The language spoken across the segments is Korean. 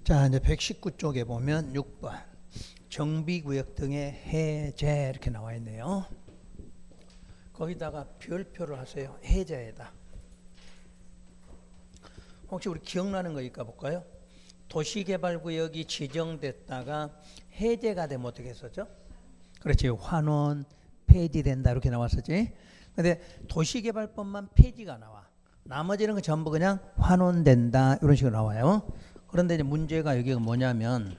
자, 이제 119쪽에 보면 6번 정비구역 등의 해제 이렇게 나와 있네요. 거기다가 별표를 하세요. 해제에다. 혹시 우리 기억나는 거 있까 볼까요? 도시개발구역이 지정됐다가 해제가 되면 어떻게 했었죠? 그렇지. 환원, 폐지된다 이렇게 나왔었지. 근데 도시개발법만 폐지가 나와. 나머지는 그 전부 그냥 환원된다 이런 식으로 나와요. 그런데 이제 문제가 여기가 뭐냐면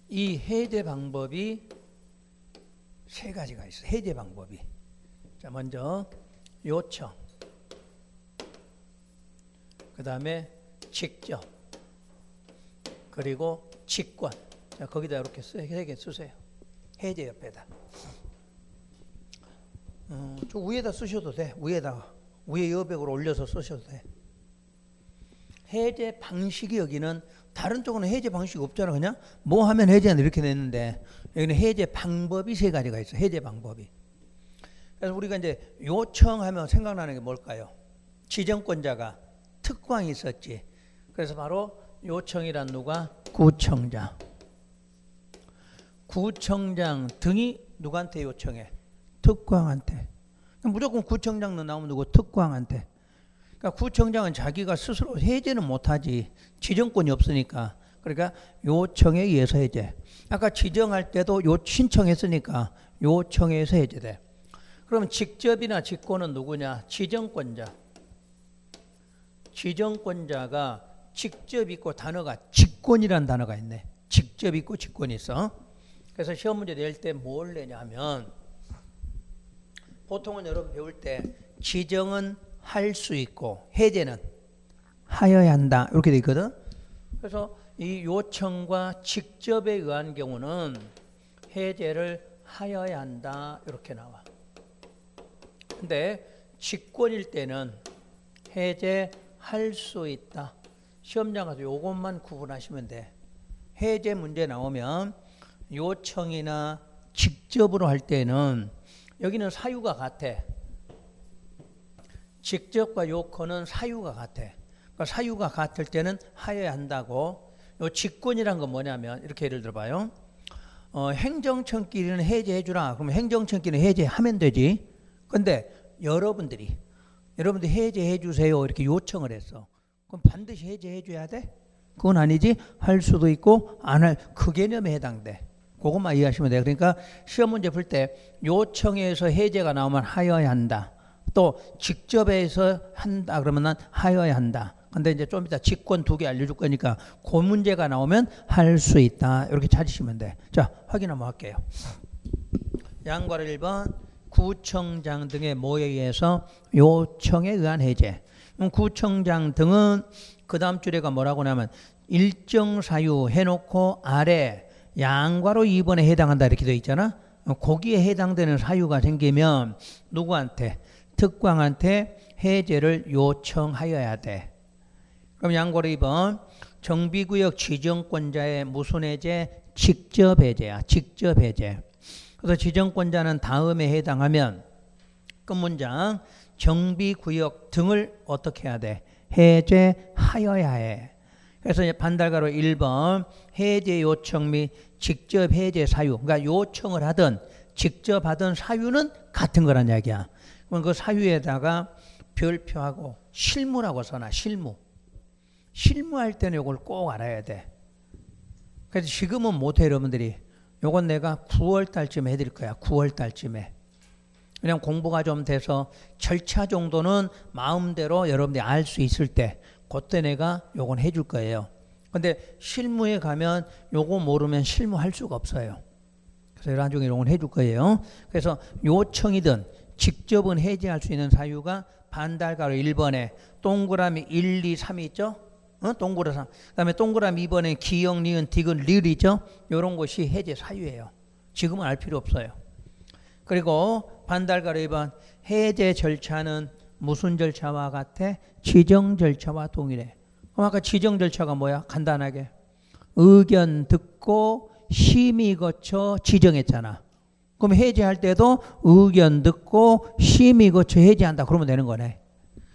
이 해제 방법이 세 가지가 있어요. 해제 방법이. 자, 먼저 요청, 그 다음에 직접, 그리고 직권. 자, 거기다 이렇게 세 개 쓰세요. 해제 옆에다. 저 위에다 쓰셔도 돼. 위에 여백으로 올려서 쓰셔도 돼. 해제 방식이 여기는 다른 쪽은 해제 방식이 없잖아. 그냥 뭐 하면 해제한다 이렇게 냈는데 여기는 해제 방법이 세 가지가 있어. 해제 방법이. 그래서 우리가 이제 요청하면 생각나는 게 뭘까요? 지정권자가 특광이 있었지. 그래서 바로 요청이란 누가? 구청장. 구청장 등이 누구한테 요청해? 특광한테. 무조건 구청장 나오면 누구? 특광한테. 그러니까 구청장은 자기가 스스로 해제는 못하지. 지정권이 없으니까. 그러니까 요청에 의해서 해제. 아까 지정할 때도 신청했으니까 요청에 의해서 해제돼. 그러면 직접이나 직권은 누구냐? 지정권자. 지정권자가 직접 있고 단어가 직권이라는 단어가 있네. 직접 있고 직권이 있어. 그래서 시험 문제 낼 때 뭘 내냐면 보통은 여러분 배울 때 지정은 할 수 있고 해제는 하여야 한다 이렇게 돼 있거든. 그래서 이 요청과 직접에 의한 경우는 해제를 하여야 한다 이렇게 나와. 근데 직권일 때는 해제할 수 있다. 시험장 가서 요것만 구분하시면 돼. 해제 문제 나오면 요청이나 직접으로 할 때는 여기는 사유가 같아. 직접과 요건은 사유가 같아. 그러니까 사유가 같을 때는 하여야 한다고. 요 직권이란 건 뭐냐면 이렇게 예를 들어봐요. 행정청끼리는 해제해 주라. 그러면 행정청끼리는 해제하면 되지. 근데 여러분들이 해제해 주세요 이렇게 요청을 했어. 그럼 반드시 해제해 줘야 돼? 그건 아니지. 할 수도 있고 안 할 그 개념에 해당돼. 그것만 이해하시면 돼요. 그러니까 시험 문제 풀 때 요청에서 해제가 나오면 하여야 한다. 또 직접에서 한다 그러면 하여야 한다. 근데 이제 좀 이따 직권 두 개 알려줄 거니까 그 문제가 나오면 할 수 있다. 이렇게 찾으시면 돼. 자, 확인 한번 할게요. 양괄호 1번 구청장 등의 뭐에 의해서 요청에 의한 해제. 구청장 등은 그 다음 줄에가 뭐라고 하냐면 일정 사유 해놓고 아래 양괄호 2번에 해당한다 이렇게 되어 있잖아. 거기에 해당되는 사유가 생기면 누구한테? 특광한테 해제를 요청하여야 돼. 그럼 양괄호 2번 정비구역 지정권자의 무슨 해제? 직접 해제야. 직접 해제. 그래서 지정권자는 다음에 해당하면 끝문장 정비구역 등을 어떻게 해야 돼? 해제하여야 해. 그래서 이제 반달가로 1번 해제 요청 및 직접 해제 사유. 그러니까 요청을 하든 직접 하든 사유는 같은 거란 이야기야. 그럼 그 사유에다가 별표하고 실무라고 써놔. 실무할 때는 이걸 꼭 알아야 돼. 그래서 지금은 못해 여러분들이. 요건 내가 9월 달쯤에 해드릴 거야. 9월 달쯤에. 그냥 공부가 좀 돼서 절차 정도는 마음대로 여러분들이 알 수 있을 때 그때 내가 요건 해줄 거예요. 근데 실무에 가면 요거 모르면 실무할 수가 없어요. 그래서 이런 중에 요건 해줄 거예요. 그래서 요청이든 직접은 해제할 수 있는 사유가 반달가로 1번에 동그라미 1, 2, 3이 있죠? 동그라미 3. 그 다음에 동그라미 2번에 기역, 니은, 디귿, 리을 있죠? 요런 것이 해제 사유예요. 지금은 알 필요 없어요. 그리고 반달가로 2번 해제 절차는 무슨 절차와 같아? 지정 절차와 동일해. 그럼 아까 지정 절차가 뭐야? 간단하게 의견 듣고 심의 거쳐 지정했잖아. 그럼 해제할 때도 의견 듣고 심의 거쳐 해제한다. 그러면 되는 거네.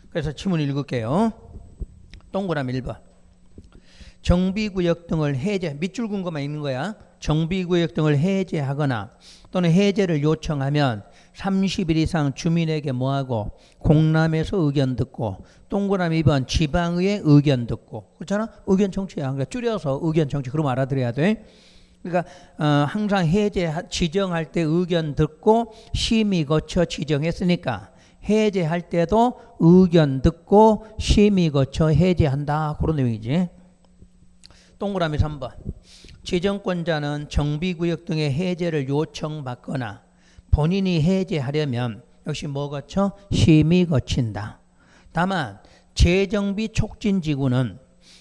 그래서 지문 읽을게요. 동그라미 1번. 정비구역 등을 해제, 밑줄 긋은 것만 읽는 거야. 정비구역 등을 해제하거나 또는 해제를 요청하면 30일 이상 주민에게 뭐하고 공람에서 의견 듣고 동그라미 2번 지방의회 의견 듣고 그렇잖아. 의견 청취야. 그러니까 줄여서 의견 청취. 그럼 알아들어야 돼. 그러니까 항상 해제 지정할 때 의견 듣고 심의 거쳐 지정했으니까 해제할 때도 의견 듣고 심의 거쳐 해제한다. 그런 내용이지. 동그라미 3번. 지정권자는 정비구역 등의 해제를 요청받거나 본인이 해제하려면 역시 뭐 거쳐? 심의 거친다. 다만 재정비 촉진지구는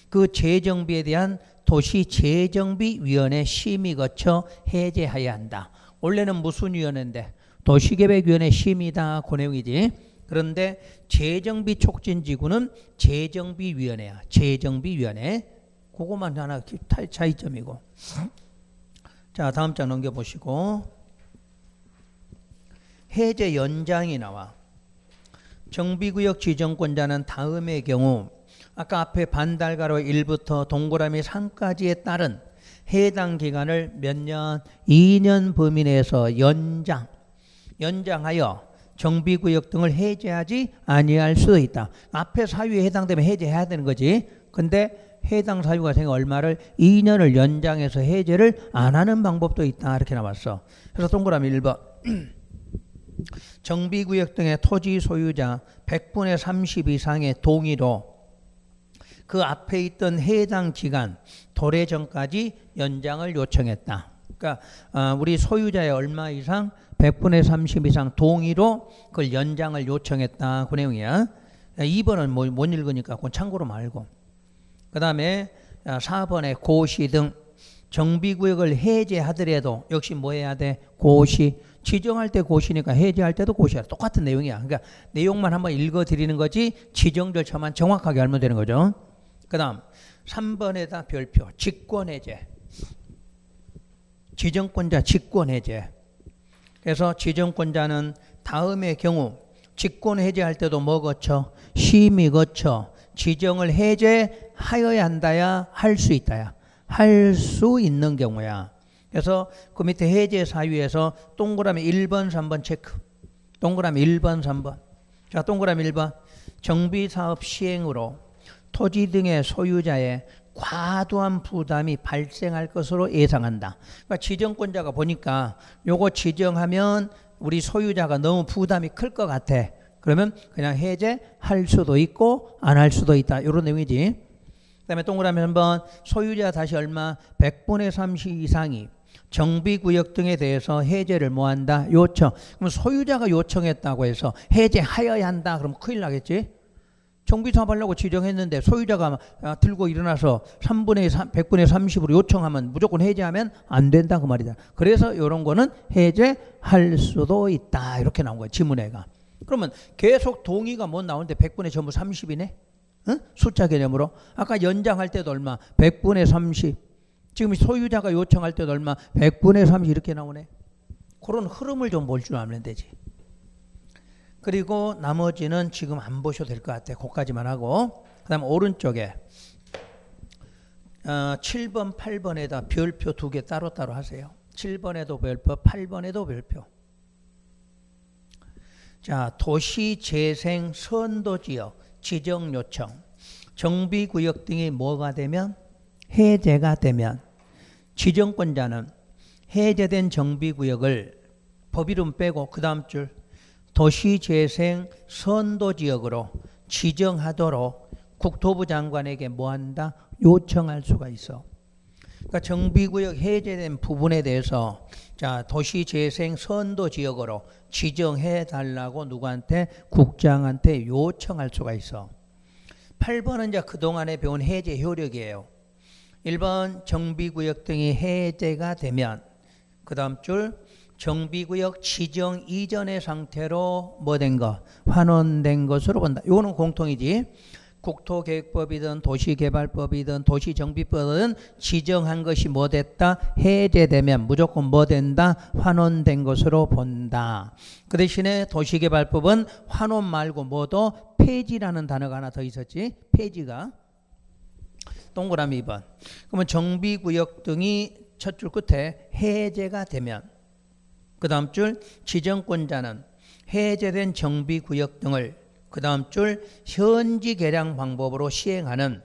그 재정비에 대한 도시재정비위원회 심의 거쳐 해제해야 한다. 원래는 무슨 위원회인데? 도시계획위원회 심의다. 그 내용이지. 그런데 재정비 촉진지구는 재정비위원회야. 재정비위원회. 그것만 하나 차이점이고. 자, 다음 장 넘겨보시고. 해제 연장이 나와. 정비구역 지정권자는 다음의 경우 아까 앞에 반달가로 1부터 동그라미 3까지에 따른 해당 기간을 몇 년? 2년 범위 내에서 연장하여 정비구역 등을 해제하지 아니할 수도 있다. 앞에 사유에 해당되면 해제해야 되는 거지. 근데 해당 사유가 생겨 얼마를? 2년을 연장해서 해제를 안 하는 방법도 있다. 이렇게 나왔어. 그래서 동그라미 1번. 정비구역 등의 토지 소유자 100분의 30 이상의 동의로 그 앞에 있던 해당 기간 도래 전까지 연장을 요청했다. 그러니까 우리 소유자의 얼마 이상 100분의 30 이상 동의로 그걸 연장을 요청했다. 그 내용이야. 2번은 못 읽으니까 그건 참고로 말고. 그 다음에 4번에 고시 등 정비구역을 해제하더라도 역시 뭐 해야 돼? 고시. 지정할 때 고시니까 해제할 때도 고시야. 똑같은 내용이야. 그러니까 내용만 한번 읽어드리는 거지 지정 절차만 정확하게 알면 되는 거죠. 그 다음 3번에다 별표 직권해제. 지정권자 직권해제. 그래서 지정권자는 다음의 경우 직권해제할 때도 뭐 거쳐? 심의 거쳐 지정을 해제하여야 한다야 할 수 있다야. 할 수 있는 경우야. 그래서 그 밑에 해제 사유에서 동그라미 1번 3번 체크. 동그라미 1번 3번. 자, 동그라미 1번. 정비사업 시행으로 토지 등의 소유자의 과도한 부담이 발생할 것으로 예상한다. 그러니까 지정권자가 보니까 요거 지정하면 우리 소유자가 너무 부담이 클 것 같아. 그러면 그냥 해제할 수도 있고 안 할 수도 있다. 이런 내용이지. 그 다음에 동그라미 한번 소유자 다시 얼마? 100분의 30 이상이 정비구역 등에 대해서 해제를 뭐한다? 요청. 그럼 소유자가 요청했다고 해서 해제하여야 한다. 그럼 큰일 나겠지? 정비사업 하려고 지정했는데 소유자가 들고 일어나서 100분의 30으로 요청하면 무조건 해제하면 안 된다. 그 말이다. 그래서 이런 거는 해제할 수도 있다. 이렇게 나온 거야. 지문에가. 그러면 계속 동의가 뭐 나오는데 100분의 전부 30이네? 응? 숫자 개념으로. 아까 연장할 때도 얼마? 100분의 30. 지금 소유자가 요청할 때도 얼마? 100분의 30 이렇게 나오네. 그런 흐름을 좀 볼 줄 알면 되지. 그리고 나머지는 지금 안 보셔도 될 것 같아. 그거까지만 하고. 그 다음 오른쪽에 7번, 8번에다 별표 2개 따로따로 하세요. 7번에도 별표, 8번에도 별표. 자, 도시재생 선도지역 지정 요청. 정비구역 등이 뭐가 되면? 해제가 되면 지정권자는 해제된 정비구역을 법 이름 빼고 그 다음 줄 도시재생 선도지역으로 지정하도록 국토부 장관에게 뭐한다? 요청할 수가 있어. 그러니까 정비구역 해제된 부분에 대해서 자 도시재생 선도지역으로 지정해 달라고 누구한테? 국장한테 요청할 수가 있어. 8번은 이제 그동안에 배운 해제 효력이에요. 1번 정비구역 등이 해제가 되면 그 다음 줄 정비구역 지정 이전의 상태로 뭐 된 거? 환원된 것으로 본다. 이거는 공통이지. 국토계획법이든 도시개발법이든 도시정비법이든 지정한 것이 뭐 됐다? 해제되면 무조건 뭐 된다? 환원된 것으로 본다. 그 대신에 도시개발법은 환원 말고 뭐도 폐지라는 단어가 하나 더 있었지? 폐지가. 동그라미 2번. 그러면 정비구역 등이 첫 줄 끝에 해제가 되면 그 다음 줄 지정권자는 해제된 정비구역 등을 그 다음 줄 현지 개량 방법으로 시행하는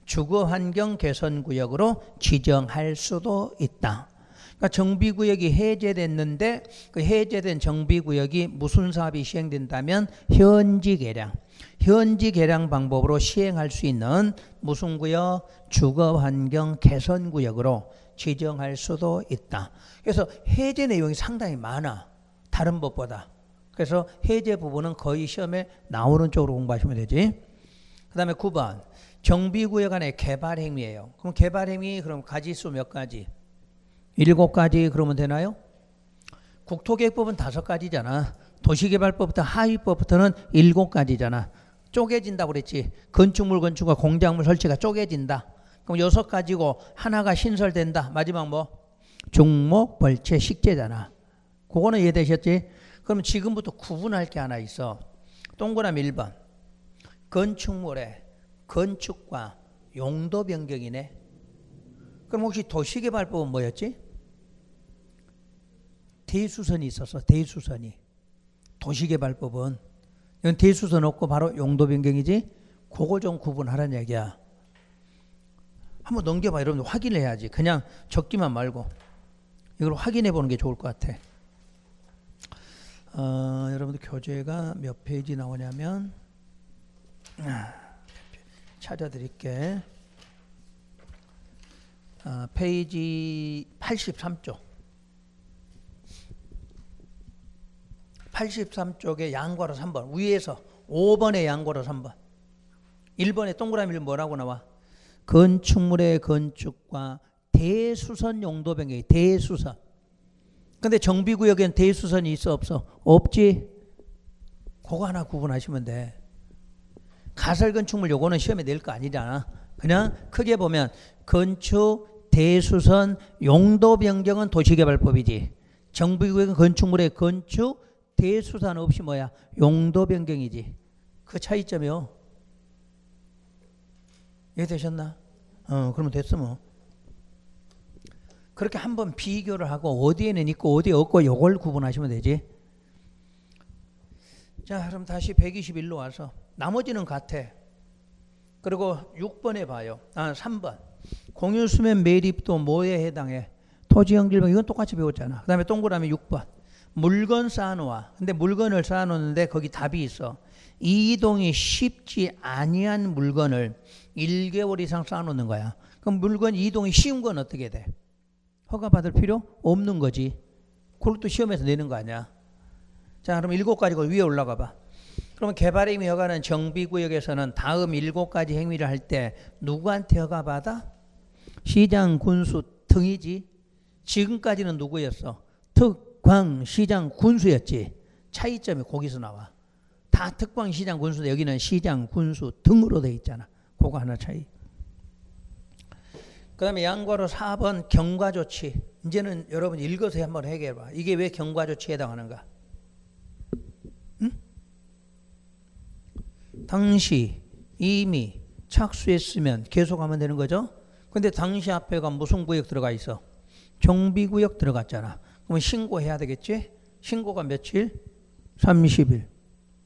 주거환경 개선구역으로 지정할 수도 있다. 그러니까 정비구역이 해제됐는데 그 해제된 정비구역이 무슨 사업이 시행된다면 현지 개량 방법으로 시행할 수 있는 무슨 구역? 주거환경 개선구역으로 지정할 수도 있다. 그래서 해제 내용이 상당히 많아. 다른 법보다. 그래서 해제 부분은 거의 시험에 나오는 쪽으로 공부하시면 되지. 그 다음에 9번. 정비구역 안에 개발행위예요. 그럼 개발행위 그럼 가지수 몇 가지? 7가지 그러면 되나요? 국토계획법은 5가지잖아. 도시개발법부터 하위법부터는 7가지잖아. 쪼개진다고 그랬지. 건축물 건축과 공작물 설치가 쪼개진다. 그럼 6가지고 하나가 신설된다. 마지막 뭐? 중목, 벌채, 식재잖아. 그거는 이해되셨지? 그럼 지금부터 구분할 게 하나 있어. 동그라미 1번. 건축물의 건축과 용도 변경이네. 그럼 혹시 도시개발법은 뭐였지? 대수선이 있었어. 대수선이. 도시개발법은 이건 대수선 없고 바로 용도 변경이지. 그거 좀 구분하라는 얘기야. 한번 넘겨봐. 여러분들 확인을 해야지. 그냥 적기만 말고 이걸 확인해 보는 게 좋을 것 같아. 여러분들 교재가 몇 페이지 나오냐면 찾아드릴게. 페이지 83쪽. 83쪽에 양괄호 3번. 위에서 5번에 양괄호 3번. 1번에 동그라미를 뭐라고 나와? 건축물의 건축과 대수선 용도 변경이 대수선. 근데 정비구역엔 대수선이 있어 없어? 없지. 그거 하나 구분하시면 돼. 가설건축물 요거는 시험에 낼 거 아니잖아. 그냥 크게 보면 건축, 대수선, 용도 변경은 도시개발법이지. 정비구역은 건축물의 건축, 대수선 없이 뭐야? 용도 변경이지. 그 차이점이요. 이해되셨나? 그러면 됐어 뭐. 그렇게 한번 비교를 하고 어디에는 있고 어디에 없고 요걸 구분하시면 되지. 자, 그럼 다시 121로 와서 나머지는 같아. 그리고 6번에 봐요. 3번. 공유수면 매립도 뭐에 해당해? 토지형질병. 이건 똑같이 배웠잖아. 그 다음에 동그라미 6번. 물건 쌓아놓아. 근데 물건을 쌓아놓는데 거기 답이 있어. 이동이 쉽지 아니한 물건을 1개월 이상 쌓아놓는 거야. 그럼 물건 이동이 쉬운 건 어떻게 돼? 허가받을 필요 없는 거지. 그것도 시험에서 내는 거 아니야. 자, 그럼 7가지고 위에 올라가 봐. 그러면 개발행위 허가는 정비구역에서는 다음 7가지 행위를 할 때 누구한테 허가받아? 시장, 군수 등이지. 지금까지는 누구였어? 특광, 시장, 군수였지. 차이점이 거기서 나와. 다 특광, 시장, 군수인데 여기는 시장, 군수 등으로 돼 있잖아. 그거 하나 차이. 그 다음에 양괄호 4번 경과조치. 이제는 여러분 읽어서 한번 해결해봐. 이게 왜 경과조치에 해당하는가? 응? 당시 이미 착수했으면 계속하면 되는 거죠. 근데 당시 앞에가 무슨 구역 들어가 있어? 정비구역 들어갔잖아. 그러면 신고해야 되겠지? 신고가 며칠? 30일.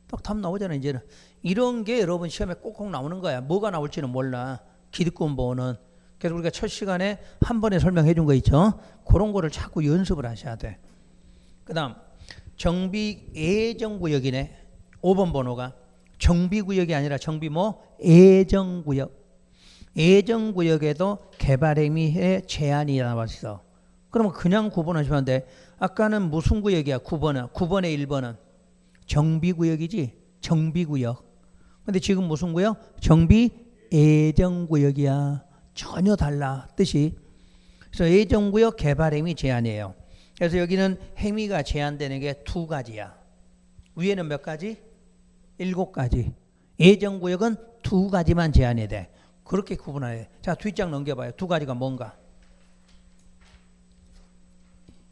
딱 답 나오잖아. 이제는 이런 게 여러분 시험에 꼭꼭 나오는 거야. 뭐가 나올지는 몰라. 기득권 보호는. 그래서 우리가 첫 시간에 한 번에 설명해 준 거 있죠. 그런 거를 자꾸 연습을 하셔야 돼. 그 다음 정비 예정구역이네. 5번 번호가 정비구역이 아니라 정비 뭐? 예정구역. 예정구역에도 개발행위에 제한이 나왔어. 그러면 그냥 구분하시면 돼. 아까는 무슨 구역이야? 9번은 1번은 정비구역이지. 정비구역. 근데 지금 무슨 구역? 정비 예정구역이야. 전혀 달라 뜻이. 그래서 예정구역 개발행위 제한이에요. 그래서 여기는 행위가 제한되는 게 2가지야. 위에는 몇 가지? 7가지. 예정구역은 두 가지만 제한이 돼. 그렇게 구분해야 돼. 자, 뒷장 넘겨봐요. 두 가지가 뭔가?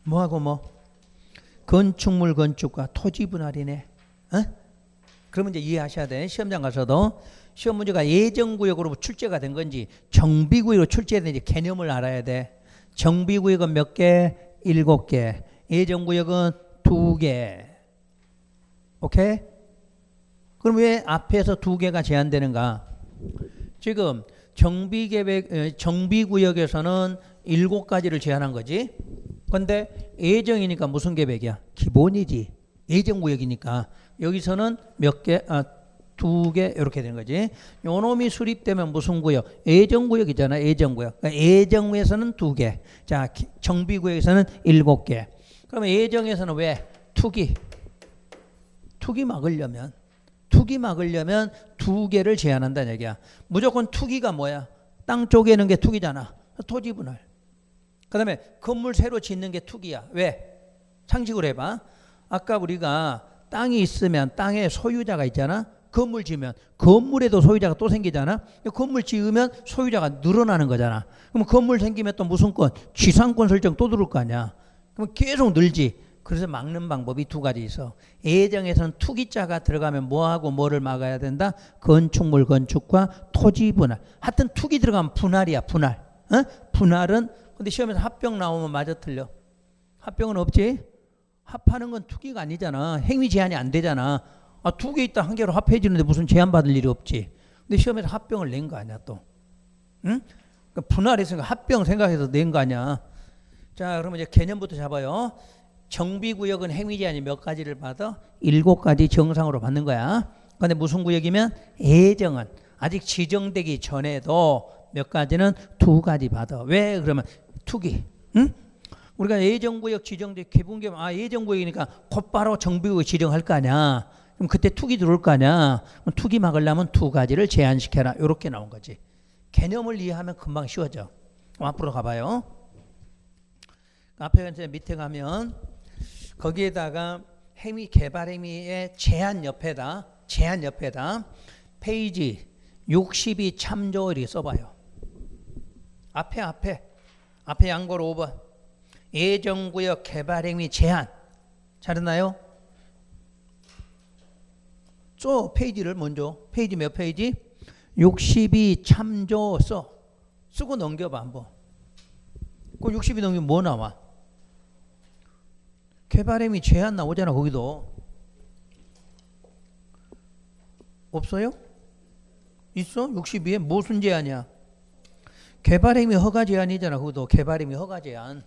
뭐하고 뭐? 건축물 건축과 토지 분할이네. 어? 그러면 이제 이해하셔야 돼. 시험장 가서도 시험 문제가 예정구역으로 출제가 된 건지 정비구역으로 출제된지 개념을 알아야 돼. 정비구역은 몇 개? 7개. 예정구역은 2개. 오케이? 그럼 왜 앞에서 2개가 제한되는가? 지금 정비구역에서는 7가지를 제한한 거지. 근데 예정이니까 무슨 계획이야? 기본이지. 예정구역이니까 여기서는 몇 개? 2개 이렇게 되는 거지. 요놈이 수립되면 무슨 구역? 예정구역이잖아. 예정구역. 그러니까 예정에서는 2개. 자, 정비구역에서는 7개. 그러면 예정에서는 왜? 투기 막으려면 2개를 제한한다는 얘기야. 무조건 투기가 뭐야? 땅 쪼개는 게 투기잖아. 토지 분할. 그 다음에 건물 새로 짓는 게 투기야. 왜? 상식으로 해봐. 아까 우리가 땅이 있으면 땅에 소유자가 있잖아. 건물 지으면 건물에도 소유자가 또 생기잖아. 건물 지으면 소유자가 늘어나는 거잖아. 그럼 건물 생기면 또 무슨 권? 지상권 설정 또 들어올 거 아니야. 그럼 계속 늘지. 그래서 막는 방법이 2가지 있어. 예정에서는 투기자가 들어가면 뭐하고 뭐를 막아야 된다? 건축물 건축과 토지 분할. 하여튼 투기 들어가면 분할이야. 분할. 어? 분할은 근데 시험에서 합병 나오면 맞아 틀려. 합병은 없지. 합하는 건 투기가 아니잖아. 행위 제한이 안 되잖아. 2개 있다 1개로 합해지는데 무슨 제한 받을 일이 없지. 근데 시험에서 합병을 낸 거 아니야 또. 응? 그러니까 분할했으니까 합병 생각해서 낸 거 아니야. 자, 그러면 이제 개념부터 잡아요. 정비구역은 행위 제한이 몇 가지를 받아? 7가지 정상으로 받는 거야. 근데 무슨 구역이면 예정은 아직 지정되기 전에도 몇 가지는 2가지 받아. 왜? 그러면 투기. 응? 우리가 예정구역 지정돼 개분계 예정구역이니까 곧바로 정비구역 지정할 거 아니야. 그럼 그때 투기 들어올 거 아니야. 그럼 투기 막으려면 2가지를 제한시켜라. 이렇게 나온 거지. 개념을 이해하면 금방 쉬워져. 그럼 앞으로 가봐요. 앞에 밑에 가면 거기에다가 행위 개발 행위의 제한 옆에다 페이지 62 참조 이렇게 써봐요. 앞에 양보로 5번 예정구역 개발 행위 제한 잘했나요? 저 페이지를 먼저 페이지 몇 페이지? 62 참조 쓰고 넘겨봐 한번. 그 62 넘기면 뭐 나와? 개발행위 제한 나오잖아. 거기도 없어요? 있어? 62에 무슨 제한이야? 개발행위 허가 제한이잖아. 거기도 개발행위 허가 제한.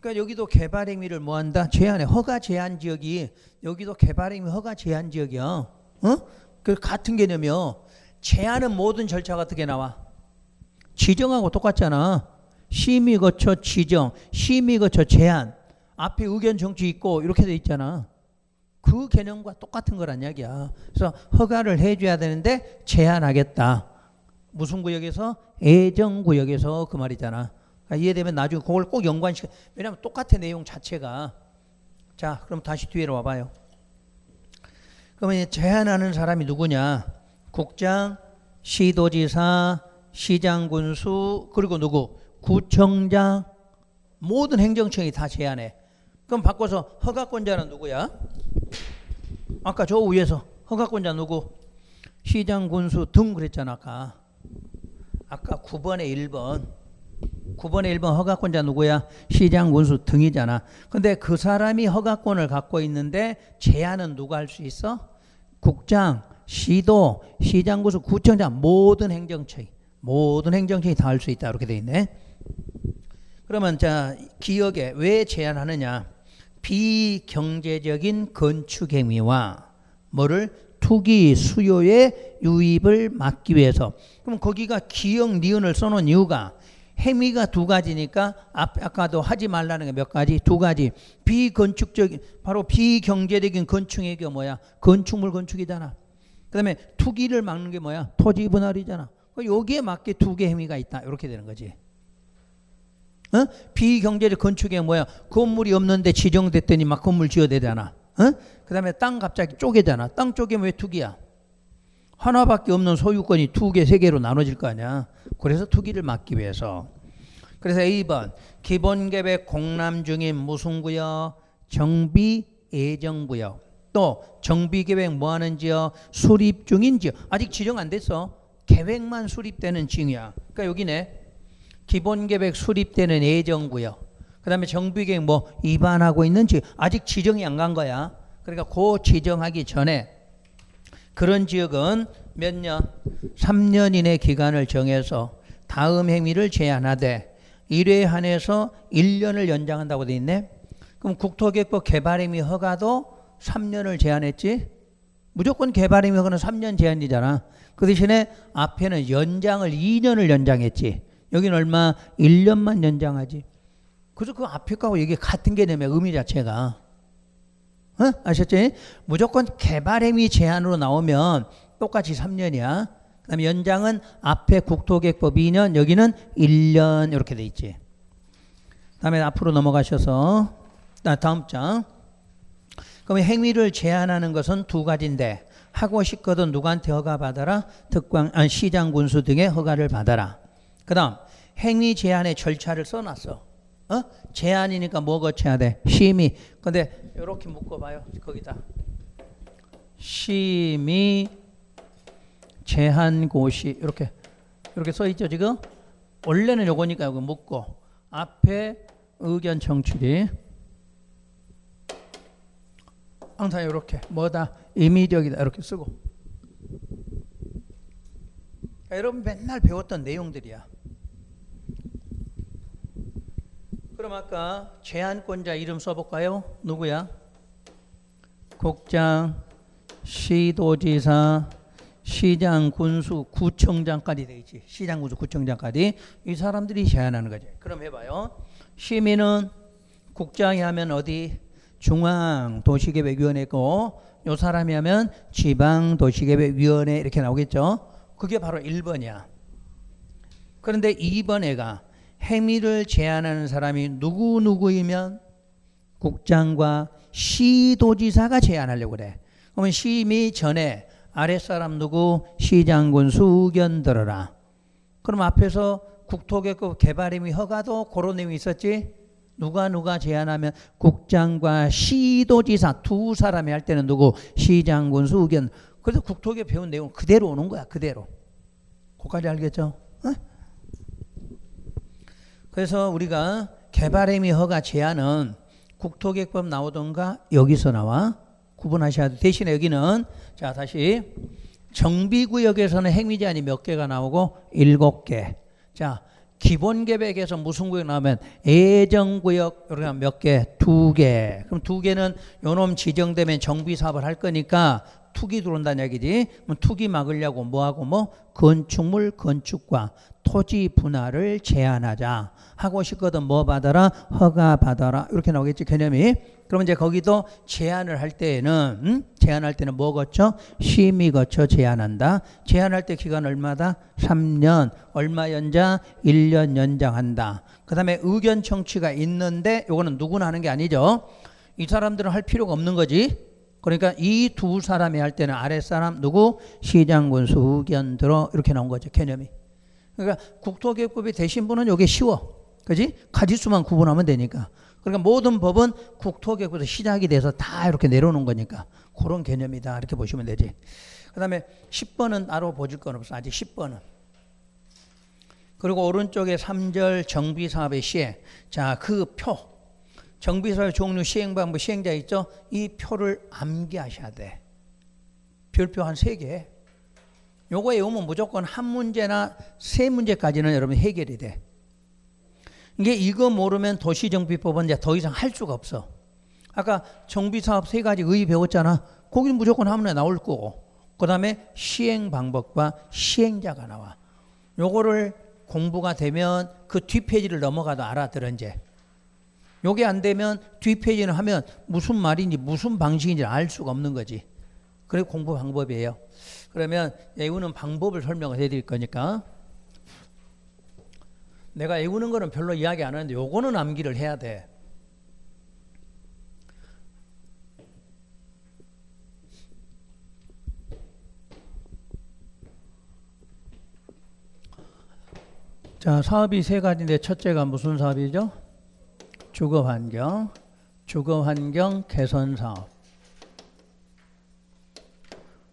그러니까 여기도 개발행위를 뭐한다? 제한해. 허가 제한 지역이 여기도 개발행위 허가 제한 지역이야. 어? 그 같은 개념이요. 제한은 모든 절차가 어떻게 나와? 지정하고 똑같잖아. 심의 거쳐 지정, 심의 거쳐 제한. 앞에 의견 정치 있고 이렇게 돼 있잖아. 그 개념과 똑같은 거란 이야기야. 그래서 허가를 해줘야 되는데 제한하겠다. 무슨 구역에서? 예정구역에서 그 말이잖아. 그러니까 이해되면 나중에 그걸 꼭 연관시켜. 왜냐하면 똑같아 내용 자체가. 자, 그럼 다시 뒤로 와봐요. 그러면 제한하는 사람이 누구냐? 국장, 시도지사, 시장군수, 그리고 누구? 구청장. 모든 행정청이 다 제한해. 그럼 바꿔서 허가권자는 누구야? 아까 저 위에서 허가권자 누구? 시장, 군수 등 그랬잖아. 아까 9번에 1번. 9번에 1번 허가권자 누구야? 시장, 군수 등이잖아. 근데 그 사람이 허가권을 갖고 있는데 제한은 누가 할 수 있어? 국장, 시도, 시장, 군수, 구청장 모든 행정청이 다 할 수 있다. 이렇게 돼 있네. 그러면 자, 기억에 왜 제한하느냐? 비경제적인 건축 행위와 뭐를? 투기 수요의 유입을 막기 위해서. 그럼 거기가 기역, 니은을 써놓은 이유가 행위가 2가지니까 아까도 하지 말라는 게 몇 가지? 2가지. 비건축적인, 바로 비경제적인 건축 행위가 뭐야? 건축물 건축이잖아. 그 다음에 투기를 막는 게 뭐야? 토지 분할이잖아. 여기에 맞게 2개 행위가 있다. 이렇게 되는 거지. 어? 비경제적 건축에 뭐야? 건물이 없는데 지정됐더니 막 건물 지어야 되잖아. 어? 그 다음에 땅 갑자기 쪼개잖아. 땅 쪼개면 왜 투기야? 하나밖에 없는 소유권이 2개, 3개로 나눠질 거 아니야. 그래서 투기를 막기 위해서. 그래서 A번 기본계획 공람 중인 무슨 구역? 정비 예정구역. 또 정비계획 뭐 하는지요? 수립 중인지요. 아직 지정 안 됐어. 계획만 수립되는 징이야. 그러니까 여기네. 기본계획 수립되는 예정구역. 그 다음에 정비계획 뭐 위반하고 있는지 아직 지정이 안 간 거야. 그러니까 그 지정하기 전에 그런 지역은 몇 년? 3년 이내 기간을 정해서 다음 행위를 제한하되 1회 한해서 1년을 연장한다고 돼 있네. 그럼 국토계획법 개발행위 허가도 3년을 제한했지. 무조건 개발행위 허가는 3년 제한이잖아. 그 대신에 앞에는 연장을 2년을 연장했지. 여기는 얼마? 1년만 연장하지. 그래서 그 앞에 거하고 이게 같은 개념의 의미 자체가. 아셨지? 무조건 개발행위 제한으로 나오면 똑같이 3년이야. 그 다음에 연장은 앞에 국토계획법 2년, 여기는 1년 이렇게 돼 있지. 그 다음에 앞으로 넘어가셔서 다음 장. 그럼 행위를 제한하는 것은 2가지인데 하고 싶거든 누구한테 허가받아라? 시장 군수 등의 허가를 받아라. 그 다음 행위 제한의 절차를 써놨어. 제한이니까 뭐 거쳐야 돼? 심의. 근데 이렇게 묶어봐요. 거기다 심의 제한고시 이렇게 써있죠 지금. 원래는 요거니까 여기 묶고 앞에 의견 청취지. 항상 이렇게 뭐다? 임의적이다 이렇게 쓰고. 그러니까 여러분 맨날 배웠던 내용들이야. 그럼 아까 제한권자 이름 써볼까요? 누구야? 국장, 시도지사, 시장, 군수, 구청장까지 돼 있지. 시장, 군수, 구청장까지 이 사람들이 제한하는 거지. 그럼 해봐요. 심의는 국장이 하면 어디? 중앙도시계획위원회고 요 사람이 하면 지방도시계획위원회 이렇게 나오겠죠. 그게 바로 1번이야. 그런데 2번 애가 행위를 제한하는 사람이 누구누구이면 국장과 시도지사가 제한하려고 그래. 그러면 심의 전에 아랫사람 누구? 시장군수 의견 들어라. 그럼 앞에서 국토계획법 개발행위 허가도 그런 내용이 있었지. 누가 제한하면 국장과 시도지사 2사람이 할 때는 누구? 시장군수 의견. 그래서 국토계획 배운 내용 그대로 오는 거야. 그대로. 그거까지 알겠죠? 그래서 우리가 개발행위 허가 제한은 국토계획법 나오던가 여기서 나와. 구분하셔야 돼. 대신에 여기는 자 다시 정비구역에서는 행위 제한이 몇 개가 나오고 7개. 자 기본계획에서 무슨 구역 나오면 예정구역 이렇게 몇 개? 2개. 그럼 2개는 요놈 지정되면 정비사업을 할 거니까 투기 들어온다는 얘기지. 그럼 투기 막으려고 뭐하고 뭐 건축물 건축과 토지 분할을 제한하자. 하고 싶거든 뭐 받아라? 허가 받아라. 이렇게 나오겠지 개념이. 그러면 이제 거기도 제한을 할 때에는 제한할 때는 뭐 거쳐? 심의 거쳐 제한한다. 제한할 때 기간 얼마다? 3년. 얼마 연장? 1년 연장한다. 그 다음에 의견 청취가 있는데 요거는 누구나 하는 게 아니죠. 이 사람들은 할 필요가 없는 거지. 그러니까 이 2사람이 할 때는 아랫사람 누구? 시장군수 의견 들어 이렇게 나온 거죠 개념이. 그러니까 국토계획법이 되신 분은 요게 쉬워. 그지? 가지수만 구분하면 되니까. 그러니까 모든 법은 국토계획부터 시작이 돼서 다 이렇게 내려오는 거니까 그런 개념이다 이렇게 보시면 되지. 그 다음에 10번은 따로 보실 건 없어. 아직 10번은. 그리고 오른쪽에 3절 정비사업의 시행. 자, 그 표. 정비사업 종류 시행방법 시행자 있죠? 이 표를 암기하셔야 돼. 별표 한 3개. 요거 외우면 무조건 한 문제나 3문제까지는 여러분 해결이 돼. 이거 모르면 도시정비법은 이제 더 이상 할 수가 없어. 아까 정비사업 3가지 의 배웠잖아. 거기는 무조건 한 문제 나올 거고. 그 다음에 시행 방법과 시행자가 나와. 요거를 공부가 되면 그 뒷페이지를 넘어가도 알아들어 이제. 요게 안 되면 뒷페이지는 하면 무슨 말인지 무슨 방식인지 알 수가 없는 거지. 그게 공부 방법이에요. 그러면 외우는 방법을 설명을 해드릴 거니까. 내가 외우는 거는 별로 이야기 안 하는데 요거는 암기를 해야 돼. 자, 사업이 세 가지인데 첫째가 무슨 사업이죠? 주거환경, 주거환경 개선 사업.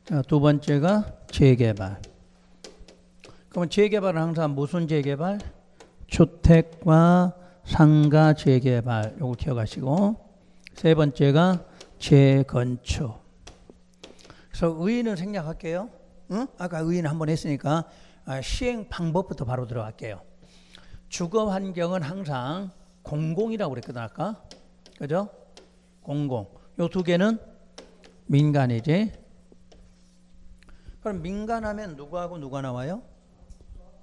자, 두 번째가 재개발. 그러면 재개발은 항상 무슨 재개발? 주택과 상가 재개발. 요거 기억하시고. 세 번째가 재건축. 그래서 의의는 생략할게요. 응? 아까 의의는 한번 했으니까 시행 방법부터 바로 들어갈게요. 주거 환경은 항상 공공이라고 그랬거든 아까. 그죠? 공공. 요 두 개는 민간이지. 그럼 민간하면 누구하고 누가 나와요?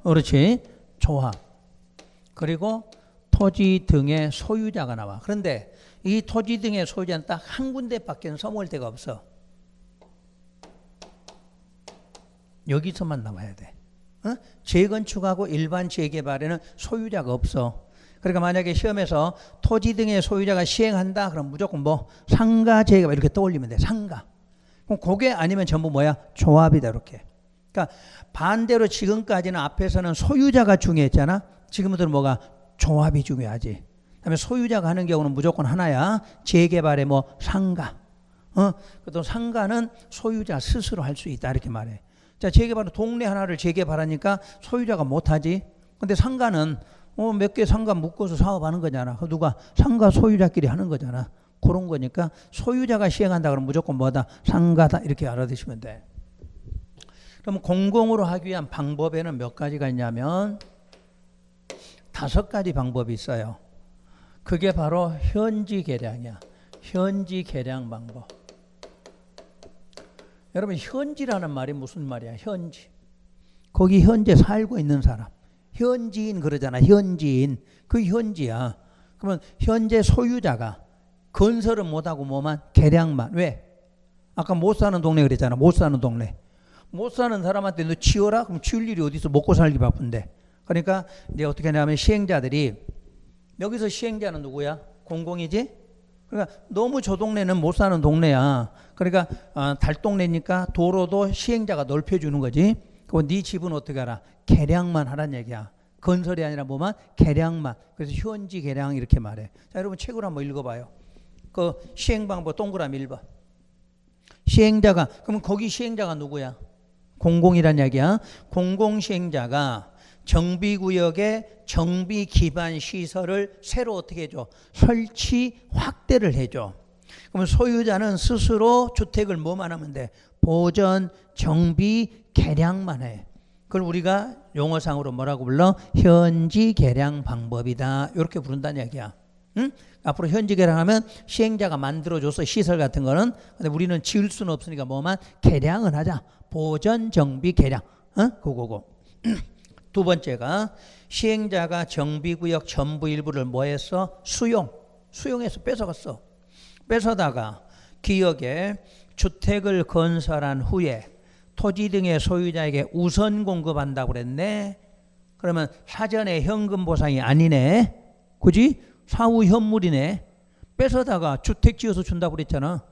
그렇지. 조합. 그리고 토지 등의 소유자가 나와. 그런데 이 토지 등의 소유자는 딱 한 군데밖에 써먹을 데가 없어. 여기서만 나와야 돼. 어? 재건축하고 일반 재개발에는 소유자가 없어. 그러니까 만약에 시험에서 토지 등의 소유자가 시행한다 그럼 무조건 뭐 상가 재개발 이렇게 떠올리면 돼. 상가. 그럼 그게 아니면 전부 뭐야? 조합이다 이렇게. 그러니까 반대로 지금까지는 앞에서는 소유자가 중요했잖아. 지금부터는 뭐가? 조합이 중요하지. 그다음에 소유자가 하는 경우는 무조건 하나야. 재개발에 뭐 상가. 또 상가는 소유자 스스로 할 수 있다 이렇게 말해. 자, 재개발은 동네 하나를 재개발하니까 소유자가 못하지. 근데 상가는 몇 개 상가 묶어서 사업하는 거잖아. 누가? 상가 소유자끼리 하는 거잖아. 그런 거니까 소유자가 시행한다 그러면 무조건 뭐다? 상가다 이렇게 알아두시면 돼. 그럼 공공으로 하기 위한 방법에는 몇 가지가 있냐면 5가지 방법이 있어요. 그게 바로 현지 계량이야. 현지 계량 방법. 여러분 현지라는 말이 무슨 말이야? 현지. 거기 현재 살고 있는 사람. 현지인 그러잖아. 현지인. 그 현지야. 그러면 현재 소유자가 건설은 못하고 뭐만? 계량만. 왜? 아까 못 사는 동네 그랬잖아. 못 사는 동네. 못 사는 사람한테 너 치워라? 그럼 치울 일이 어디 있어? 먹고 살기 바쁜데. 그러니까 이제 어떻게 하냐면 시행자들이 여기서 시행자는 누구야? 공공이지? 그러니까 너무 저 동네는 못 사는 동네야. 그러니까 달동네니까 도로도 시행자가 넓혀주는 거지. 그럼 네 집은 어떻게 하라? 계량만 하란 얘기야. 건설이 아니라 뭐만? 계량만. 그래서 현지 계량 이렇게 말해. 자, 여러분 책을 한번 읽어봐요. 그 시행방법 동그라미 1번. 시행자가 그러면 거기 시행자가 누구야? 공공이란 얘기야. 공공시행자가 정비구역에 정비 기반 시설을 새로 어떻게 해줘? 설치 확대를 해줘. 그러면 소유자는 스스로 주택을 뭐만 하면 돼? 보전, 정비, 개량만 해. 그걸 우리가 용어상으로 뭐라고 불러? 현지 개량 방법이다. 이렇게 부른다는 얘기야. 응? 앞으로 현지 개량하면 시행자가 만들어줘서 시설 같은 거는. 근데 우리는 지을 수는 없으니까 뭐만? 개량을 하자. 보전, 정비, 개량. 그거고. 두 번째가 시행자가 정비구역 전부 일부를 뭐 했어? 수용해서 뺏어갔어. 뺏어다가 기역에 주택을 건설한 후에 토지 등의 소유자에게 우선 공급한다고 그랬네. 그러면 사전에 현금 보상이 아니네. 그지? 사후 현물이네. 뺏어다가 주택 지어서 준다고 그랬잖아.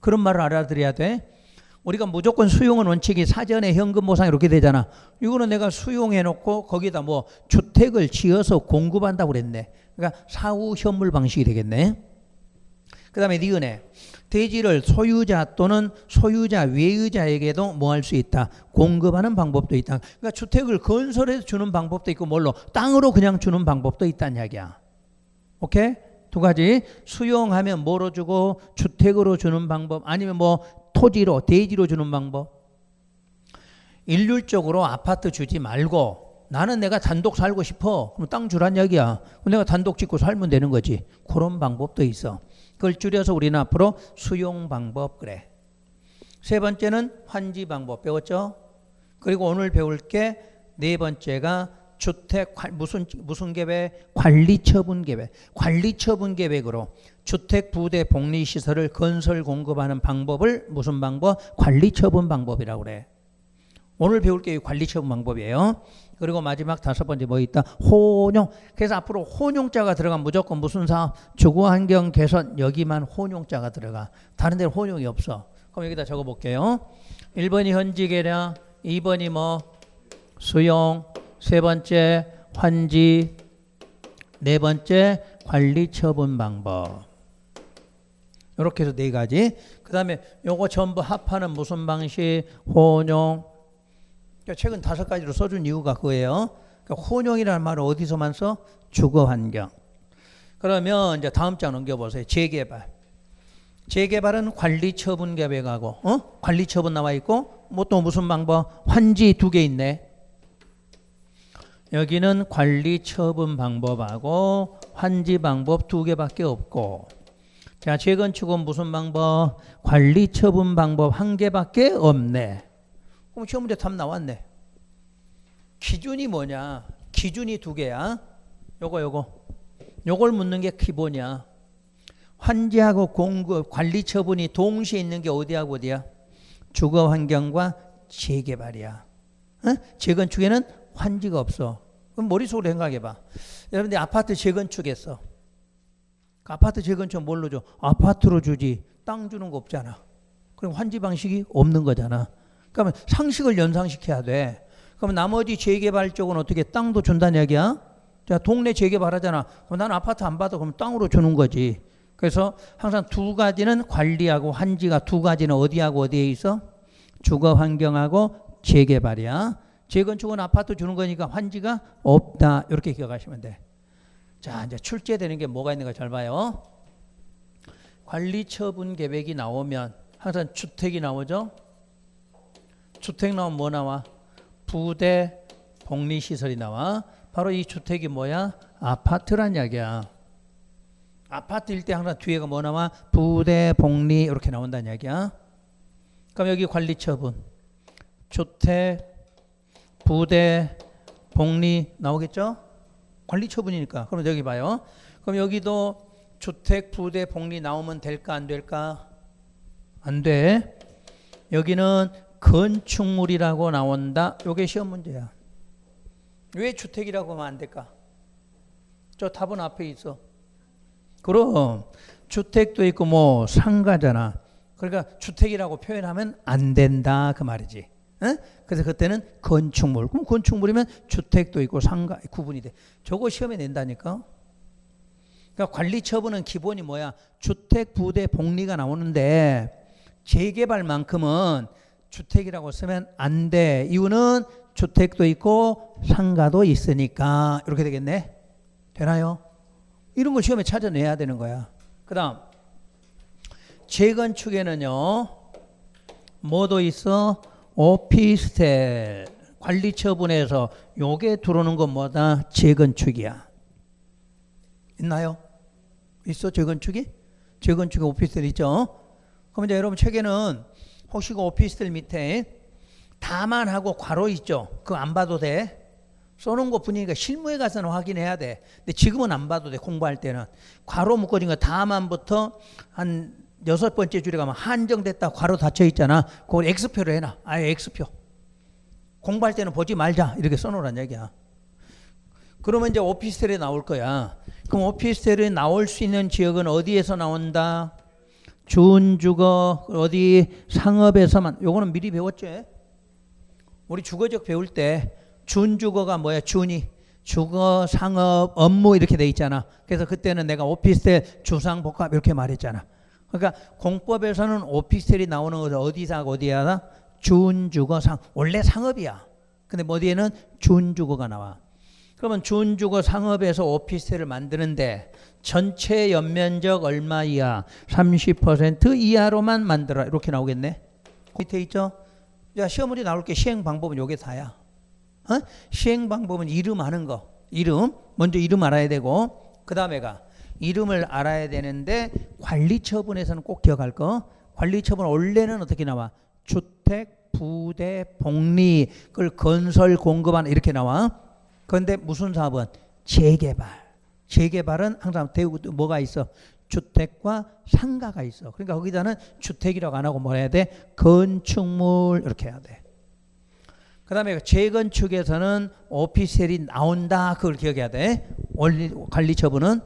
그런 말을 알아들어야 돼. 우리가 무조건 수용은 원칙이 사전에 현금 보상 이렇게 되잖아. 이거는 내가 수용해놓고 거기다 뭐 주택을 지어서 공급한다고 그랬네. 그러니까 사후 현물 방식이 되겠네. 그 다음에 니은에 대지를 소유자 또는 소유자 외의자에게도 뭐 할 수 있다? 공급하는 방법도 있다. 그러니까 주택을 건설해서 주는 방법도 있고 뭘로? 땅으로 그냥 주는 방법도 있다는 이야기야. 오케이? 두 가지. 수용하면 뭐로 주고 주택으로 주는 방법 아니면 뭐 토지로 대지로 주는 방법. 일률적으로 아파트 주지 말고 나는 내가 단독 살고 싶어. 그럼 땅 주란 얘기야. 내가 단독 짓고 살면 되는 거지. 그런 방법도 있어. 그걸 줄여서 우리는 앞으로 수용 방법 그래. 세 번째는 환지 방법 배웠죠? 그리고 오늘 배울 게 네 번째가 주택 무슨 계획? 관리처분 계획. 관리처분 계획으로 주택 부대 복리 시설을 건설 공급하는 방법을 무슨 방법? 관리처분 방법이라고 그래. 오늘 배울 게 관리처분 방법이에요. 그리고 마지막 다섯 번째 뭐 있다? 혼용. 그래서 앞으로 혼용자가 들어가면 무조건 무슨 사업? 주거환경 개선. 여기만 혼용자가 들어가. 다른 데는 혼용이 없어. 그럼 여기다 적어볼게요. 1번이 현지 계량, 2번이 뭐 수용, 세 번째 환지, 네 번째 관리 처분 방법. 이렇게 해서 네 가지. 그 다음에 요거 전부 합하는 무슨 방식? 혼용. 최근 5가지로 써준 이유가 그거예요. 그러니까 혼용이라는 말을 어디서만 써? 주거 환경. 그러면 이제 다음 장 넘겨보세요. 재개발. 재개발은 관리 처분 계획하고, 관리 처분 나와 있고, 뭐 또 무슨 방법? 환지 2개 있네. 여기는 관리 처분 방법하고 환지 방법 2개밖에 없고, 자, 재건축은 무슨 방법? 관리 처분 방법 1개밖에 없네. 그럼 시험 문제 답 나왔네. 기준이 뭐냐? 기준이 2개야. 요걸 묻는 게 기본이야. 환지하고 공급, 관리 처분이 동시에 있는 게 어디하고 어디야? 주거 환경과 재개발이야. 재건축에는 환지가 없어. 그럼 머릿속으로 생각해봐. 여러분들 아파트 재건축했어. 아파트 재건축 뭘로 줘? 아파트로 주지. 땅 주는 거 없잖아. 그럼 환지 방식이 없는 거잖아. 그러면 상식을 연상시켜야 돼. 그럼 나머지 재개발 쪽은 어떻게 땅도 준다는 얘기야? 자, 동네 재개발하잖아. 그럼 나는 아파트 안 받아. 그럼 땅으로 주는 거지. 그래서 항상 2가지는 관리하고 환지가 2가지는 어디하고 어디에 있어? 주거 환경하고 재개발이야. 재건축은 아파트 주는 거니까 환지가 없다. 이렇게 기억하시면 돼. 자, 이제 출제되는 게 뭐가 있는가 잘 봐요. 관리 처분 계획이 나오면 항상 주택이 나오죠. 주택 나오면 뭐 나와? 부대 복리시설이 나와. 바로 이 주택이 뭐야? 아파트란 이야기야. 아파트일 때 항상 뒤에가 뭐 나와? 부대 복리 이렇게 나온다는 이야기야. 그럼 여기 관리 처분 주택 부대 복리 나오겠죠? 관리 처분이니까. 그럼 여기 봐요. 그럼 여기도 주택 부대 복리 나오면 될까 안 될까? 안 돼. 여기는 건축물이라고 나온다. 요게 시험 문제야. 왜 주택이라고 하면 안 될까? 저 답은 앞에 있어. 그럼 주택도 있고 뭐 상가잖아. 그러니까 주택이라고 표현하면 안 된다 그 말이지. 에? 그래서 그때는 건축물. 그럼 건축물이면 주택도 있고 상가 구분이 돼. 저거 시험에 낸다니까. 그러니까 관리 처분은 기본이 뭐야? 주택 부대 복리가 나오는데 재개발만큼은 주택이라고 쓰면 안 돼. 이유는 주택도 있고 상가도 있으니까. 이렇게 되겠네. 되나요? 이런 걸 시험에 찾아내야 되는 거야. 그 다음 재건축에는요 뭐도 있어? 오피스텔 관리 처분에서 요게 들어오는 건 뭐다? 재건축이야. 있나요? 있어 재건축이? 재건축에 오피스텔 있죠? 그럼 이제 여러분 책에는 혹시 그 오피스텔 밑에 다만하고 괄호 있죠? 그거 안 봐도 돼. 써놓은 것 뿐이니까 실무에 가서는 확인해야 돼. 근데 지금은 안 봐도 돼. 공부할 때는. 괄호 묶어진 거 다만부터 한 6번째 줄에 가면 한정됐다 괄호 닫혀 있잖아. 그걸 X표로 해놔. 아예 X표. 공부할 때는 보지 말자. 이렇게 써놓으란 얘기야. 그러면 이제 오피스텔에 나올 거야. 그럼 오피스텔에 나올 수 있는 지역은 어디에서 나온다? 준주거 어디 상업에서만. 요거는 미리 배웠지. 우리 주거적 배울 때 준주거가 뭐야? 준이 주거, 상업, 업무 이렇게 돼 있잖아. 그래서 그때는 내가 오피스텔, 주상복합 이렇게 말했잖아. 그러니까 공법에서는 오피스텔이 나오는 것은 어디서 어디야? 준주거, 상. 원래 상업이야. 근데 어디에는 준주거가 나와. 그러면 준주거 상업에서 오피스텔을 만드는데 전체 연면적 얼마 이하? 30% 이하로만 만들어. 이렇게 나오겠네. 밑에 있죠? 자, 시험 문제 나올 게 시행 방법은 요게 다야. 시행 방법은 이름 아는 거. 이름. 먼저 이름 알아야 되고 그 다음에가 이름을 알아야 되는데 관리 처분에서는 꼭 기억할 거. 관리 처분 원래는 어떻게 나와? 주택, 부대, 복리, 그걸 건설, 공급하는 이렇게 나와. 그런데 무슨 사업은? 재개발. 재개발은 항상 대우도 뭐가 있어? 주택과 상가가 있어. 그러니까 거기다는 주택이라고 안 하고 뭐 해야 돼? 건축물 이렇게 해야 돼. 그 다음에 재건축에서는 오피스텔이 나온다. 그걸 기억해야 돼. 원리 관리 처분은.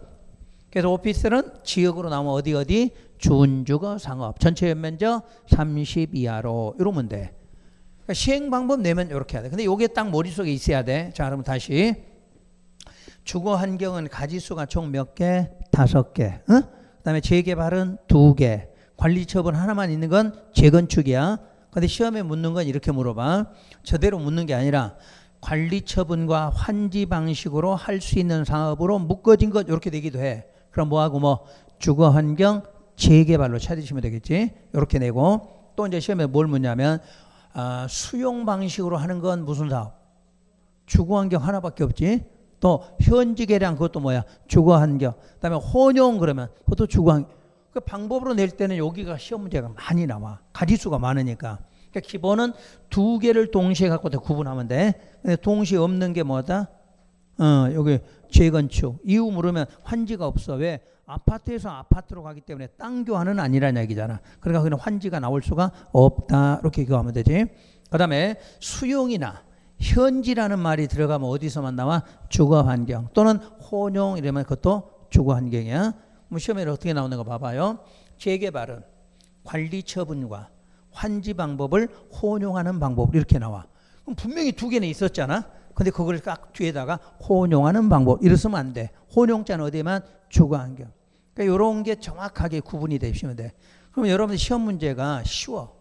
그래서 오피스텔은 지역으로 나오면 어디? 준주거 상업. 전체 연면적 30 이하로. 이러면 돼. 그러니까 시행 방법 내면 이렇게 해야 돼. 근데 요게 딱 머릿속에 있어야 돼. 자, 그러면 다시. 주거 환경은 가지수가 총 몇 개? 5개. 응? 그다음에 재개발은 2개. 관리 처분 하나만 있는 건 재건축이야. 근데 시험에 묻는 건 이렇게 물어봐. 저대로 묻는 게 아니라 관리 처분과 환지 방식으로 할 수 있는 사업으로 묶어진 것 이렇게 되기도 해. 그럼 뭐하고 뭐 주거 환경 재개발로 찾으시면 되겠지. 이렇게 내고 또 이제 시험에 뭘 묻냐면 수용 방식으로 하는 건 무슨 사업? 주거 환경 하나밖에 없지. 또 현지 개량 그것도 뭐야? 주거 환경. 그다음에 혼용 그러면 그것도 주거 환경. 그 방법으로 낼 때는 여기가 시험 문제가 많이 나와. 가지수가 많으니까. 그러니까 기본은 2개를 동시에 갖고 다 구분하면 돼. 근데 동시에 없는 게 뭐다? 여기 재건축. 이유 물으면 환지가 없어. 왜? 아파트에서 아파트로 가기 때문에 땅 교환은 아니라는 얘기잖아. 그러니까 그냥 환지가 나올 수가 없다. 이렇게 기억하면 되지. 그 다음에 수용이나 현지라는 말이 들어가면 어디서만 나와? 주거 환경 또는 혼용 이러면 그것도 주거 환경이야. 시험에 어떻게 나오는 거 봐봐요. 재개발은 관리 처분과 환지 방법을 혼용하는 방법 이렇게 나와. 그럼 분명히 2개는 있었잖아. 근데 그걸 딱 뒤에다가 혼용하는 방법 이렇게 쓰면 안 돼. 혼용자는 어디에만? 주거 환경. 그러니까 이런 게 정확하게 구분이 되시면 돼. 그럼 여러분들 시험 문제가 쉬워.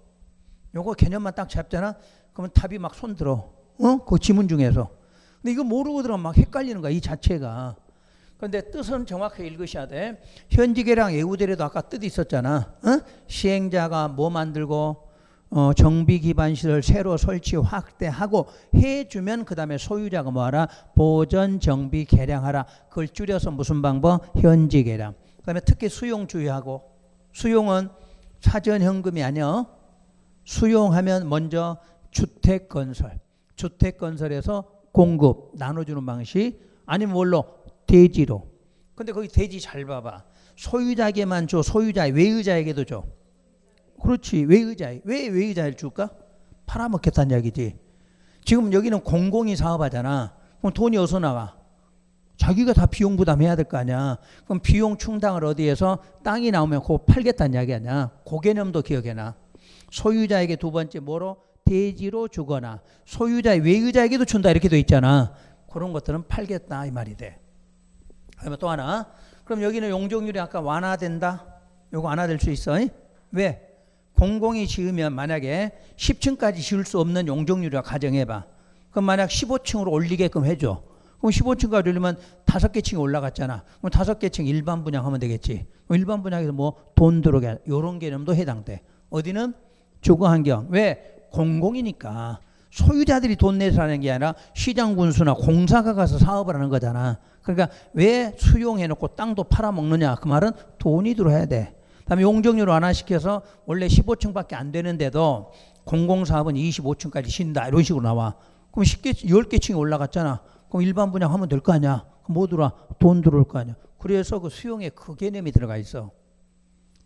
요거 개념만 딱 잡잖아. 그러면 답이 막 손 들어. 그 지문 중에서. 근데 이거 모르고 들어가면 막 헷갈리는 거야. 이 자체가. 그런데 뜻은 정확하게 읽으셔야 돼. 현지계량 예우대로도 아까 뜻이 있었잖아. 시행자가 뭐 만들고 정비 기반 시설 새로 설치 확대하고 해주면 그 다음에 소유자가 뭐하라? 보전 정비 개량하라. 그걸 줄여서 무슨 방법? 현지 개량. 그 다음에 특히 수용 주의하고. 수용은 사전 현금이 아니야. 수용하면 먼저 주택 건설. 주택 건설에서 공급 나눠주는 방식. 아니면 뭘로? 대지로. 근데 거기 대지 잘 봐봐. 소유자에게만 줘. 소유자 외의자에게도 줘. 그렇지. 외의자에. 왜 외의자를 줄까? 팔아먹겠다는 얘기지. 지금 여기는 공공이 사업하잖아. 그럼 돈이 어디서 나와? 자기가 다 비용 부담해야 될 거 아니야. 그럼 비용 충당을 어디에서? 땅이 나오면 그거 팔겠다는 이야기 아니야. 그 개념도 기억해놔. 소유자에게 두 번째 뭐로? 대지로 주거나 소유자의 외의자에게도 준다 이렇게 돼 있잖아. 그런 것들은 팔겠다 이 말이 돼. 그러면 또 하나. 그럼 여기는 용적률이 아까 완화된다. 요거 완화될 수 있어. 왜? 공공이 지으면 만약에 10층까지 지을 수 없는 용적률이라 가정해봐. 그럼 만약 15층으로 올리게끔 해줘. 그럼 15층까지 올리면 5개 층이 올라갔잖아. 그럼 5개 층 일반 분양하면 되겠지. 일반 분양에서 뭐 돈 들어오게 이런 개념도 해당돼. 어디는? 주거 환경. 왜? 공공이니까. 소유자들이 돈 내서 하는 게 아니라 시장 군수나 공사가 가서 사업을 하는 거잖아. 그러니까 왜 수용해놓고 땅도 팔아먹느냐. 그 말은 돈이 들어야 돼. 다음에 용적률 완화시켜서 원래 15층밖에 안 되는데도 공공사업은 25층까지 신다 이런 식으로 나와. 그럼 10개 층이 올라갔잖아. 그럼 일반 분양하면 될 거 아니야. 그럼 뭐 들어와? 돈 들어올 거 아니야. 그래서 그 수용에 그 개념이 들어가 있어.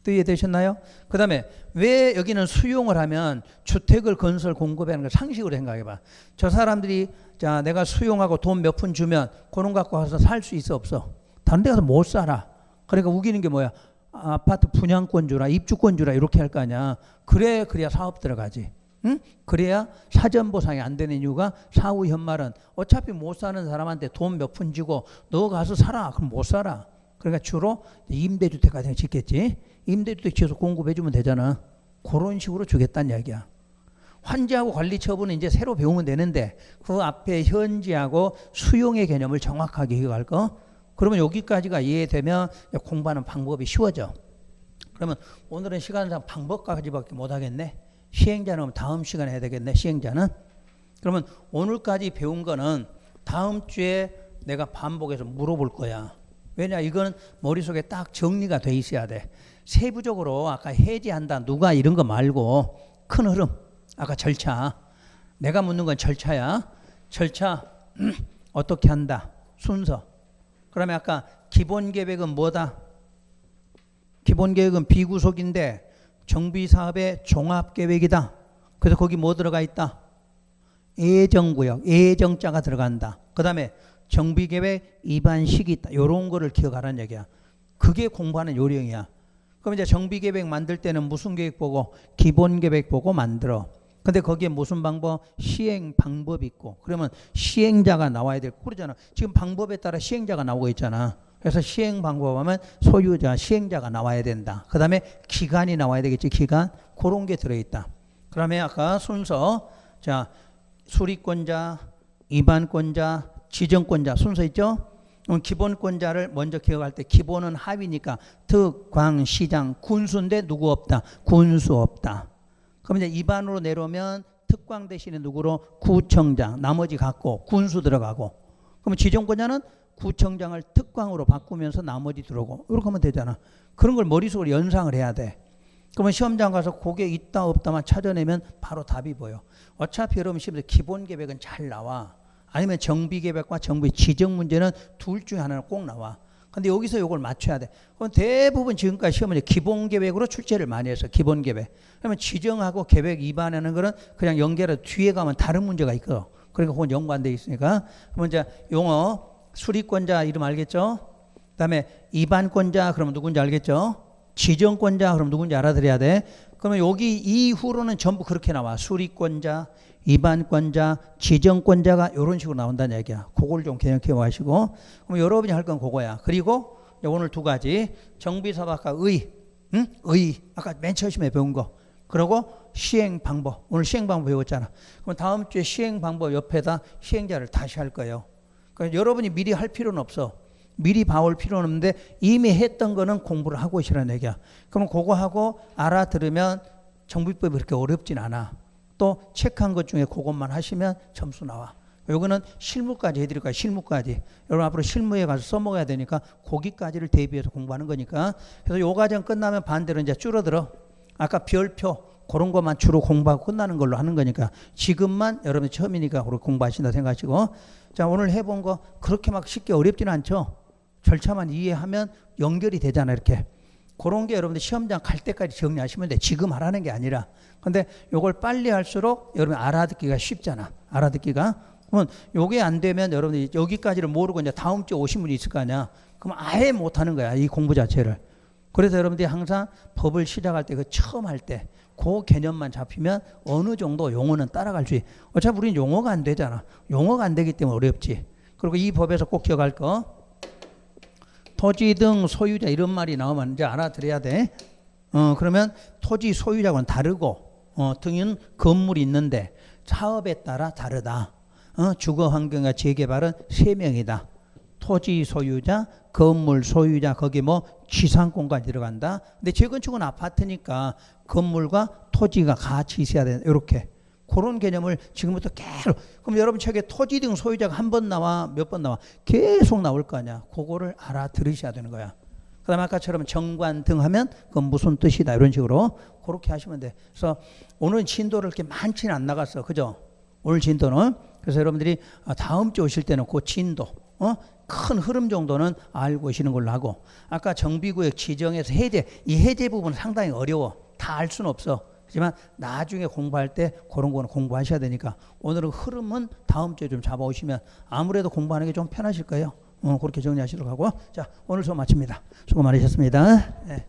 또 이해되셨나요? 그 다음에 왜 여기는 수용을 하면 주택을 건설 공급하는 걸 상식으로 생각해봐. 저 사람들이 자 내가 수용하고 돈 몇 푼 주면 그런 거 갖고 가서 살 수 있어 없어? 다른 데 가서 못 살아. 그러니까 우기는 게 뭐야? 아파트 분양권 주라 입주권 주라 이렇게 할 거 아니야. 그래야 사업 들어가지. 응? 그래야 사전 보상이 안 되는 이유가 사후 현말은 어차피 못 사는 사람한테 돈 몇 푼 주고 너 가서 살아. 그럼 못 살아. 그러니까 주로 임대주택 같은 거 짓겠지. 임대주택 지어서 공급해주면 되잖아. 그런 식으로 주겠다는 이야기야. 환지하고 관리 처분은 이제 새로 배우면 되는데 그 앞에 현지하고 수용의 개념을 정확하게 기억할 거. 그러면 여기까지가 이해되면 공부하는 방법이 쉬워져. 그러면 오늘은 시간상 방법까지밖에 못하겠네. 시행자는 다음 시간에 해야 되겠네. 시행자는. 그러면 오늘까지 배운 거는 다음 주에 내가 반복해서 물어볼 거야. 왜냐 이거는 머릿속에 딱 정리가 돼 있어야 돼. 세부적으로 아까 해지한다 누가 이런 거 말고 큰 흐름 아까 절차 내가 묻는 건 절차야. 절차 어떻게 한다 순서. 그러면 아까 기본계획은 뭐다? 기본계획은 비구속인데 정비사업의 종합계획이다. 그래서 거기 뭐 들어가 있다? 예정구역 예정자가 들어간다. 그 다음에 정비계획 입안식이 있다. 이런 거를 기억하라는 얘기야. 그게 공부하는 요령이야. 그럼 이제 정비계획 만들 때는 무슨 계획 보고? 기본계획 보고 만들어. 근데 거기에 무슨 방법? 시행 방법이 있고. 그러면 시행자가 나와야 되고 그러잖아. 지금 방법에 따라 시행자가 나오고 있잖아. 그래서 시행 방법 하면 소유자, 시행자가 나와야 된다. 그 다음에 기간이 나와야 되겠지. 기간. 그런 게 들어있다. 그러면 아까 순서. 자, 수리권자, 위반권자, 지정권자 순서 있죠? 기본권자를 먼저 기억할 때 기본은 하위니까 특, 광, 시장, 군수인데 누구 없다. 군수 없다. 그럼 이제 위반으로 내려오면 특광 대신에 누구로? 구청장. 나머지 갖고 군수 들어가고. 그러면 지정권자는 구청장을 특광으로 바꾸면서 나머지 들어오고. 이렇게 하면 되잖아. 그런 걸 머릿속으로 연상을 해야 돼. 그러면 시험장 가서 그게 있다 없다만 찾아내면 바로 답이 보여. 어차피 여러분 시험에서 기본 계획은 잘 나와. 아니면 정비 계획과 정비 지정 문제는 둘 중에 하나는 꼭 나와. 근데 여기서 이걸 맞춰야 돼. 그럼 대부분 지금까지 시험은 기본 계획으로 출제를 많이 했어. 기본 계획. 그러면 지정하고 계획 위반하는 거는 그냥 연결해 뒤에 가면 다른 문제가 있거든. 그러니까 그건 연관되어 있으니까. 그러면 이제 용어 수리권자 이름 알겠죠? 그다음에 위반권자 그러면 누군지 알겠죠? 지정권자 그럼 누군지 알아들어야 돼. 그러면 여기 이후로는 전부 그렇게 나와. 수리권자, 위반권자, 지정권자가 이런 식으로 나온다는 얘기야. 그걸 좀 개념해 가시고. 그럼 여러분이 할 건 그거야. 그리고 오늘 두 가지. 정비사업학과 의, 의. 아까 맨 처음에 배운 거. 그리고 시행 방법. 오늘 시행 방법 배웠잖아. 그럼 다음 주에 시행 방법 옆에다 시행자를 다시 할 거예요. 그러니까 여러분이 미리 할 필요는 없어. 미리 봐올 필요는 없는데 이미 했던 거는 공부를 하고 있으라는 얘기야. 그럼 그거 하고 알아들으면 정비법이 그렇게 어렵진 않아. 또 체크한 것 중에 그것만 하시면 점수 나와. 요거는 실무까지 해드릴 거야. 실무까지. 여러분 앞으로 실무에 가서 써먹어야 되니까 거기까지를 대비해서 공부하는 거니까. 그래서 요 과정 끝나면 반대로 이제 줄어들어. 아까 별표 그런 것만 주로 공부하고 끝나는 걸로 하는 거니까 지금만 여러분이 처음이니까 그렇게 공부하신다 생각하시고. 자, 오늘 해본 거 그렇게 막 쉽게 어렵지는 않죠. 절차만 이해하면 연결이 되잖아. 이렇게. 그런 게 여러분들 시험장 갈 때까지 정리하시면 돼. 지금 하라는 게 아니라. 근데 요걸 빨리 할수록 여러분 알아듣기가 쉽잖아. 알아듣기가. 그러면 요게 안 되면 여러분들이 여기까지를 모르고 이제 다음 주에 오신 분이 있을 거 아니야. 그럼 아예 못 하는 거야. 이 공부 자체를. 그래서 여러분들이 항상 법을 시작할 때 그 처음 할 때 그 개념만 잡히면 어느 정도 용어는 따라갈 수 있어. 어차피 우리는 용어가 안 되잖아. 용어가 안 되기 때문에 어렵지. 그리고 이 법에서 꼭 기억할 거. 토지 등 소유자 이런 말이 나오면 이제 알아들어야 돼. 그러면 토지 소유자와는 다르고 등은 건물이 있는데 사업에 따라 다르다. 주거 환경과 재개발은 3명이다. 토지 소유자, 건물 소유자, 거기 뭐 지상권까지 들어간다. 근데 재건축은 아파트니까 건물과 토지가 같이 있어야 된다. 이렇게. 그런 개념을 지금부터 계속. 그럼 여러분 책에 토지 등 소유자가 한 번 나와 몇 번 나와 계속 나올 거 아니야. 그거를 알아들으셔야 되는 거야. 그 다음에 아까처럼 정관 등 하면 그건 무슨 뜻이다 이런 식으로 그렇게 하시면 돼. 그래서 오늘 진도를 이렇게 많지는 안 나갔어. 그죠? 오늘 진도는. 그래서 여러분들이 다음 주 오실 때는 그 진도 큰 흐름 정도는 알고 오시는 걸로 하고. 아까 정비구역 지정에서 해제, 이 해제 부분은 상당히 어려워. 다 알 수는 없어. 하지만 나중에 공부할 때 그런 거는 공부하셔야 되니까 오늘은 흐름은 다음 주에 좀 잡아오시면 아무래도 공부하는 게 좀 편하실 거예요. 그렇게 정리하시도록 하고. 자, 오늘 수업 마칩니다. 수고 많으셨습니다. 네.